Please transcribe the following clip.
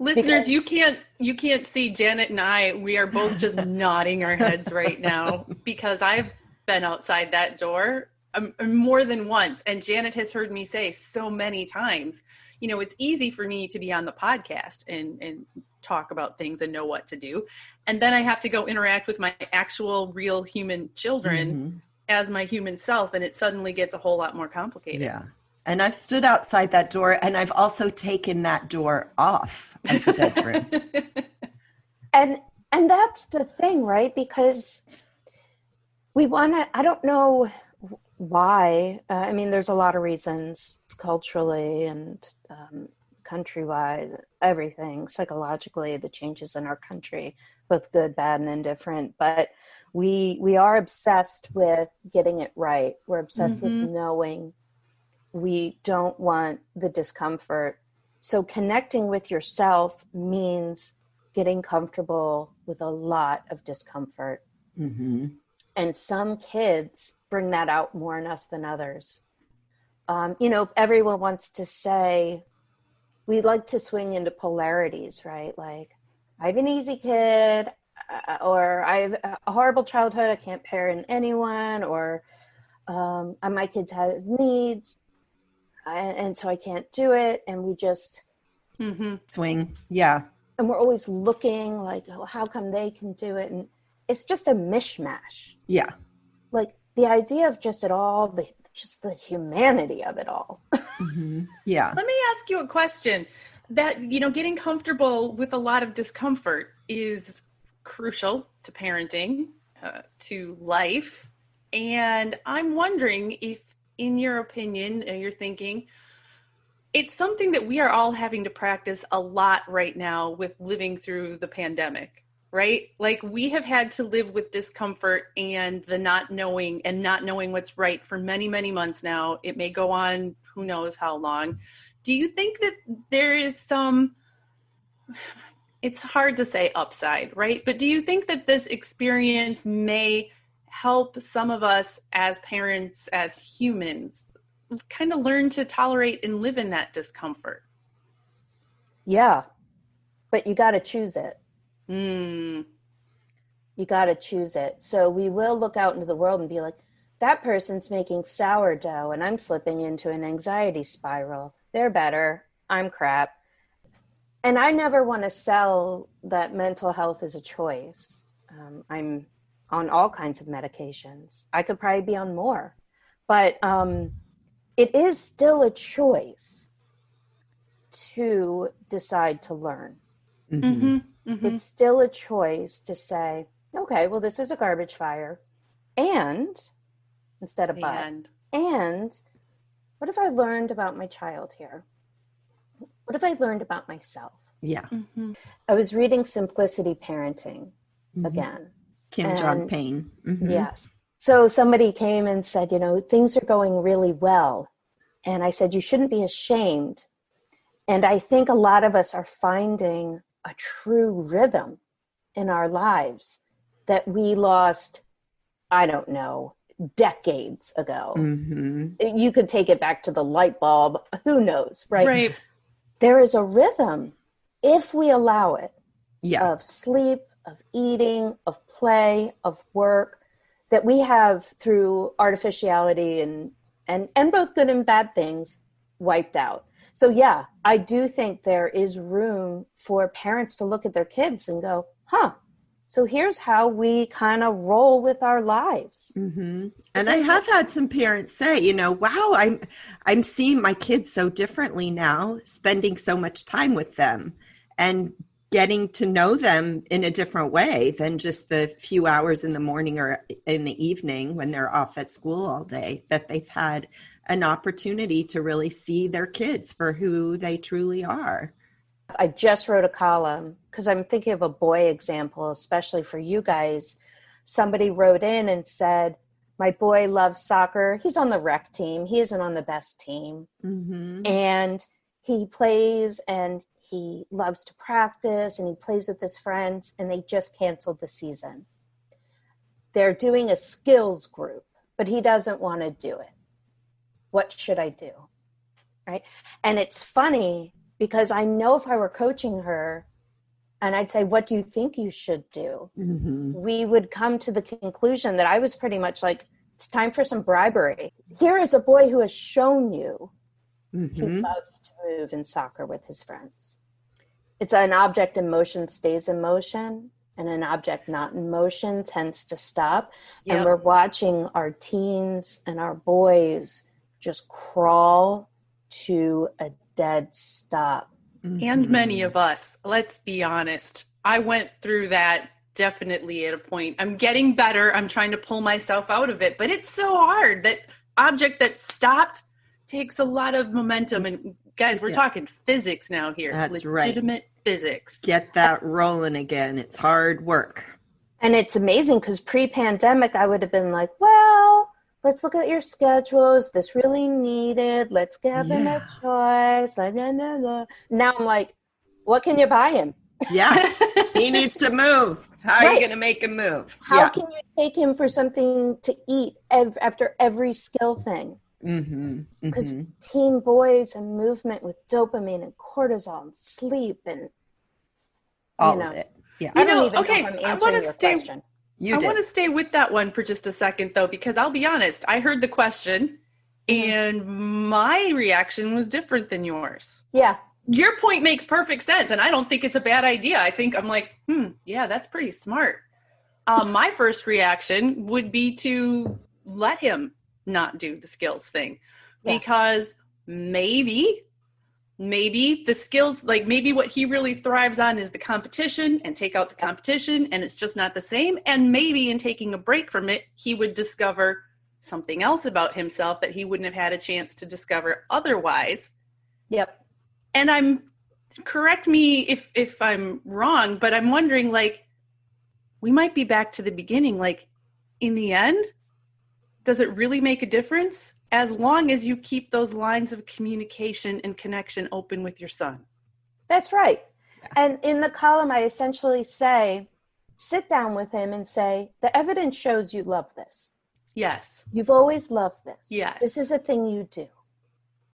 Listeners, you can't see Janet and I. We are both just nodding our heads right now because I've been outside that door more than once. And Janet has heard me say so many times, you know, it's easy for me to be on the podcast and talk about things and know what to do. And then I have to go interact with my actual real human children as my human self. And it suddenly gets a whole lot more complicated. Yeah. And I've stood outside that door, and I've also taken that door off of the bedroom. And that's the thing, right? Because we want to, I don't know why. I mean, there's a lot of reasons culturally and countrywide, everything, psychologically, the changes in our country, both good, bad, and indifferent. But we are obsessed with getting it right. We're obsessed with knowing. We don't want the discomfort. So connecting with yourself means getting comfortable with a lot of discomfort. And some kids bring that out more in us than others. You know, everyone wants to say, we like to swing into polarities, right? Like, I have an easy kid, or I have a horrible childhood, I can't parent anyone, or my kid has needs. And so I can't do it. And we just swing. Yeah. And we're always looking like, oh, how come they can do it? And it's just a mishmash. Yeah. Like the idea of just it all, just the humanity of it all. Yeah. Let me ask you a question. That, you know, getting comfortable with a lot of discomfort is crucial to parenting, to life. And I'm wondering if, in your opinion, you're thinking, it's something that we are all having to practice a lot right now with living through the pandemic, right? Like, we have had to live with discomfort and the not knowing what's right for many, many months now. It may go on who knows how long. Do you think that there is some, it's hard to say upside, right? But do you think that this experience may help some of us as parents, as humans, kind of learn to tolerate and live in that discomfort? Yeah, but you got to choose it. You got to choose it. So we will look out into the world and be like, that person's making sourdough and I'm slipping into an anxiety spiral. They're better. I'm crap. And I never want to sell that mental health is a choice. I'm on all kinds of medications. I could probably be on more, but it is still a choice to decide to learn. It's still a choice to say, okay, well, this is a garbage fire. And instead of but, and what if I learned about my child here? What if I learned about myself? Yeah. I was reading Simplicity Parenting again. Kim John Payne. Yes. So somebody came and said, you know, things are going really well. And I said, you shouldn't be ashamed. And I think a lot of us are finding a true rhythm in our lives that we lost, I don't know, decades ago. You could take it back to the light bulb. Who knows, right? Right. There is a rhythm, if we allow it, Yeah. of sleep, of eating, of play, of work, that we have through artificiality and both good and bad things wiped out. So yeah, I do think there is room for parents to look at their kids and go, so here's how we kind of roll with our lives. And I have had some parents say, you know, wow, I'm seeing my kids so differently now, spending so much time with them and getting to know them in a different way than just the few hours in the morning or in the evening when they're off at school all day, that they've had an opportunity to really see their kids for who they truly are. I just wrote a column because I'm thinking of a boy example, especially for you guys. Somebody wrote in and said, my boy loves soccer. He's on the rec team. He isn't on the best team. And he plays and he loves to practice and he plays with his friends, and they just canceled the season. They're doing a skills group, but he doesn't want to do it. What should I do? Right? And it's funny because I know if I were coaching her and I'd say, what do you think you should do? Mm-hmm. We would come to the conclusion that I was pretty much like, it's time for some bribery. Here is a boy who has shown you he loves to move in soccer with his friends. It's an object in motion stays in motion, and an object not in motion tends to stop. Yep. And we're watching our teens and our boys just crawl to a dead stop. And many of us, let's be honest, I went through that definitely at a point. I'm getting better. I'm trying to pull myself out of it, but it's so hard. That object that stopped takes a lot of momentum. And guys, we're talking physics now here. That's legitimate physics. Get that rolling again. It's hard work. And it's amazing because pre-pandemic, I would have been like, well, let's look at your schedule. Is this really needed? Let's give him a choice. Blah, blah, blah, blah. Now I'm like, what can you buy him? Yeah, he needs to move. How are you going to make him move? How can you take him for something to eat after every skill thing? Because teen boys and movement with dopamine and cortisol and sleep and all of it. Yeah. I don't even know if I'm answering your question. I want to stay with that one for just a second, though, because I'll be honest, I heard the question and my reaction was different than yours. Yeah. Your point makes perfect sense, and I don't think it's a bad idea. I'm like, yeah, that's pretty smart. My first reaction would be to let him not do the skills thing, because maybe the skills, like maybe what he really thrives on is the competition, and take out the competition and it's just not the same. And maybe in taking a break from it, he would discover something else about himself that he wouldn't have had a chance to discover otherwise. Yep. And correct me if I'm wrong, but I'm wondering, like, we might be back to the beginning. Like, in the end, does it really make a difference as long as you keep those lines of communication and connection open with your son? That's right. Yeah. And in the column, I essentially say, sit down with him and say, the evidence shows you love this. Yes. You've always loved this. Yes. This is a thing you do.